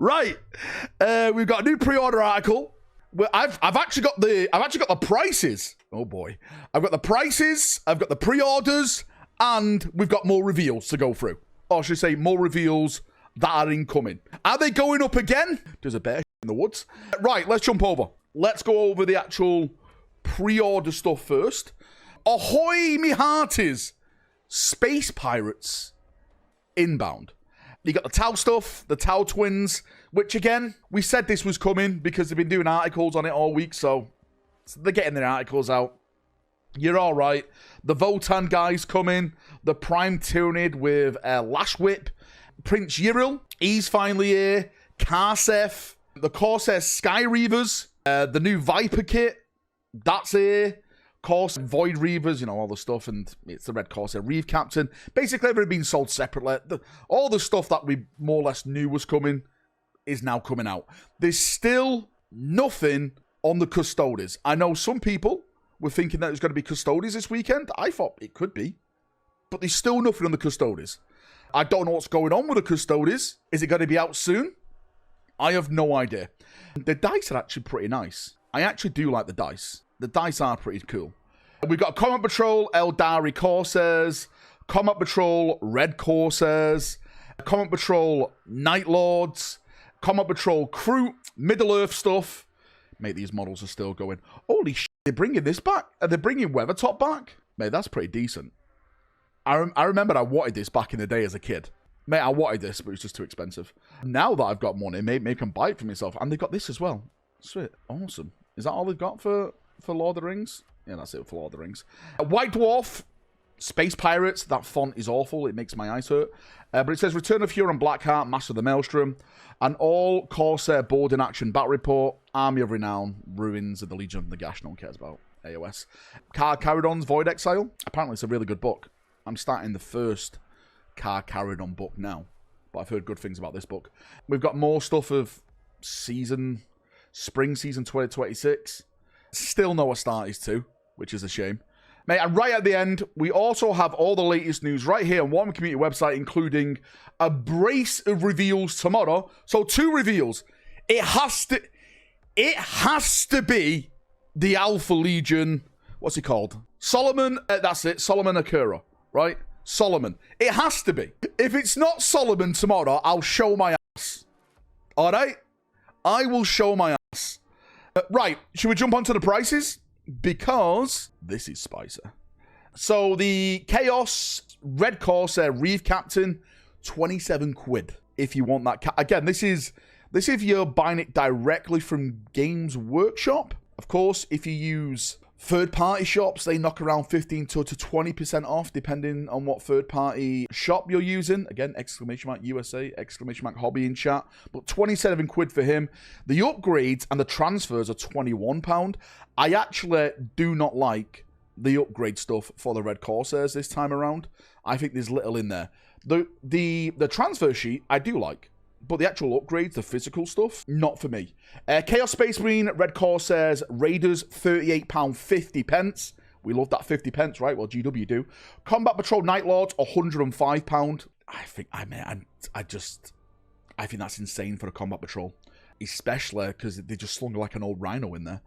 Right. We've got a new pre-order article. I've actually got the prices. Oh boy. I've got the prices, I've got the pre-orders, and we've got more reveals to go through. Or should I say more reveals that are incoming. Are they going up again? There's a bear in the woods. Right, let's jump over. Let's go over the actual pre-order stuff first. Ahoy, me hearties! Space Pirates inbound. You got the Tau stuff, the Tau twins, which again, we said this was coming because they've been doing articles on it all week, so they're getting their articles out. You're all right. The Votan guys coming. The Prime Tyranid with Lash Whip. Prince Yril, he's finally here. Karsef. The Corsair Sky Reavers. The new Viper kit, that's here. Course, Void Reavers, you know, all the stuff, and it's the Red Corsair Reeve Captain. Basically, everything being sold separately. All the stuff that we more or less knew was coming is now coming out. There's still nothing on the Custodes. I know some people were thinking that it was going to be Custodes this weekend. I thought it could be. But there's still nothing on the Custodes. I don't know what's going on with the Custodes. Is it going to be out soon? I have no idea. The dice are actually pretty nice. I actually do like the dice. The dice are pretty cool. We've got Combat Patrol Eldari Corsairs, Combat Patrol Red Corsairs, Combat Patrol Night Lords, Combat Patrol Crew, Middle-earth stuff. Mate, these models are still going. Holy shit, they're bringing this back? Are they bringing Weathertop back? Mate, that's pretty decent. I remember I wanted this back in the day as a kid. Mate, I wanted this, but it was just too expensive. Now that I've got money, maybe I can buy it for myself. And they got this as well. Sweet. Awesome. Is that all they've got for Lord of the Rings? Yeah, that's it for Lord of the Rings. White Dwarf, Space Pirates. That font is awful. It makes my eyes hurt. But it says Return of Huron Blackheart, Master of the Maelstrom, and all Corsair board in action battle report, Army of Renown, Ruins of the Legion of the Gash. No one cares about AOS. Caridon's Void Exile. Apparently it's a really good book. I'm starting the first Caridon book now, but I've heard good things about this book. We've got more stuff of spring season 2026. Still no Astartes 2, which is a shame. Mate, and right at the end, we also have all the latest news right here on Warhammer Community website, including a brace of reveals tomorrow. So 2 reveals. It has to be the Alpha Legion. What's he called? Solomon. That's it. Solomon Akira, right? Solomon. It has to be. If it's not Solomon tomorrow, I'll show my ass. All right? I will show my ass. Right. Should we jump onto the prices? Because this is Spicer. So the Chaos Red Corsair Reeve Captain, 27 quid. If you want that. Again, this is if you're buying it directly from Games Workshop. Of course, if you use third-party shops, they knock around 15 to 20% off, depending on what third-party shop you're using. Again, exclamation mark USA, exclamation mark hobby in chat. But 27 quid for him. The upgrades and the transfers are £21. I actually do not like the upgrade stuff for the Red Corsairs this time around. I think there's little in there. The transfer sheet, I do like. But the actual upgrades, the physical stuff, not for me. Chaos Space Marine, Red Corsairs, Raiders, £38.50. We love that 50 pence, right? Well, GW do. Combat Patrol Night Lords, £105. I think that's insane for a Combat Patrol. Especially because they just slung like an old rhino in there.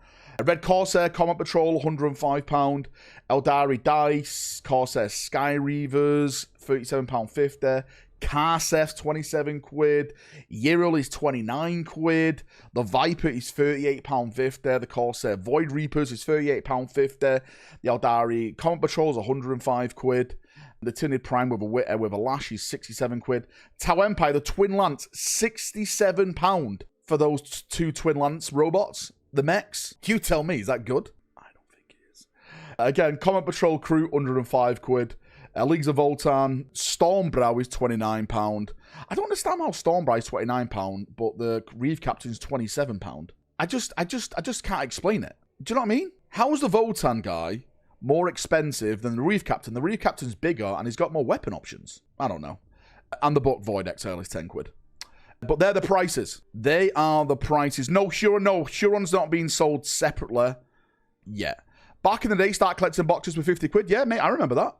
Red Corsair Combat Patrol, £105. Eldari Dice, Corsair Sky Reavers, £37.50. Karsef, 27 quid. Yril is 29 quid. The Viper is £38.50. The Corsair Void Reapers is £38.50. The Eldari Combat Patrol is 105 quid. The Tyranid Prime with a Lash is 67 quid. Tau Empire, the Twin Lance, £67 for those 2 Twin Lance robots. The mechs. You tell me, is that good? I don't think it is. Again, Combat Patrol Crew, 105 quid. Leagues of Voltan, Stormbrow is £29. I don't understand how Stormbrow is £29, but the Reeve Captain is £27. I just can't explain it. Do you know what I mean? How is the Votan guy more expensive than the Reeve Captain? The Reeve Captain's bigger and he's got more weapon options. I don't know. And the book Void Exile is 10 quid. But they're the prices. They are the prices. No, Huron's not being sold separately yet. Back in the day, start collecting boxes for 50 quid. Yeah, mate, I remember that.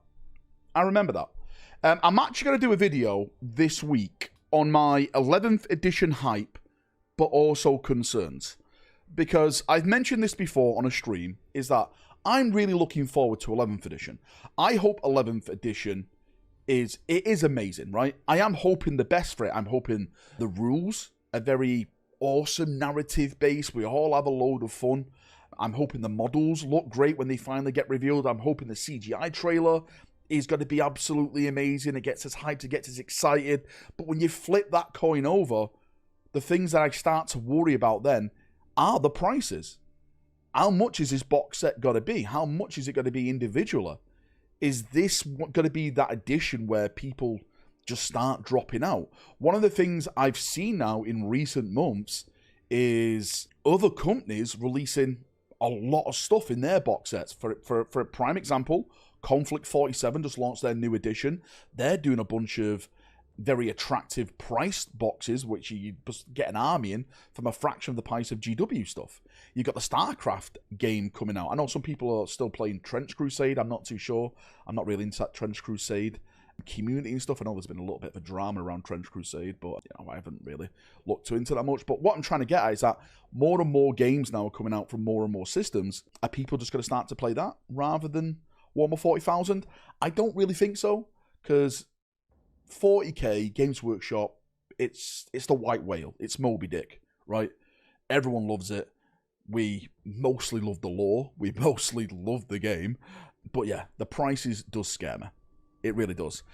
I'm actually going to do a video this week on my 11th edition hype but also concerns. Because I've mentioned this before on a stream, is that I'm really looking forward to 11th edition. I hope 11th edition is amazing, right? I am hoping the best for it. I'm hoping the rules are very awesome, narrative based. We all have a load of fun. I'm hoping the models look great when they finally get revealed. I'm hoping the CGI trailer is going to be absolutely amazing. It gets us hyped, it gets us excited. But when you flip that coin over, the things that I start to worry about then are the prices. How much is this box set going to be? How much is it going to be individually? Is this going to be that edition where people just start dropping out? One of the things I've seen now in recent months is other companies releasing a lot of stuff in their box sets. For a prime example, Conflict 47 just launched their new edition. They're doing a bunch of very attractive priced boxes, which you just get an army in from a fraction of the price of GW stuff. You've got the StarCraft game coming out. I know some people are still playing Trench Crusade. I'm not too sure. I'm not really into that Trench Crusade community and stuff. I know there's been a little bit of a drama around Trench Crusade, but I haven't really looked into that much. But what I'm trying to get at is that more and more games now are coming out from more and more systems. Are people just going to start to play that rather than Warhammer 40,000? I don't really think so, because 40k Games Workshop, it's the white whale. It's Moby Dick, right? Everyone loves it. We mostly love the lore. We mostly love the game. But yeah, the prices does scare me. It really does.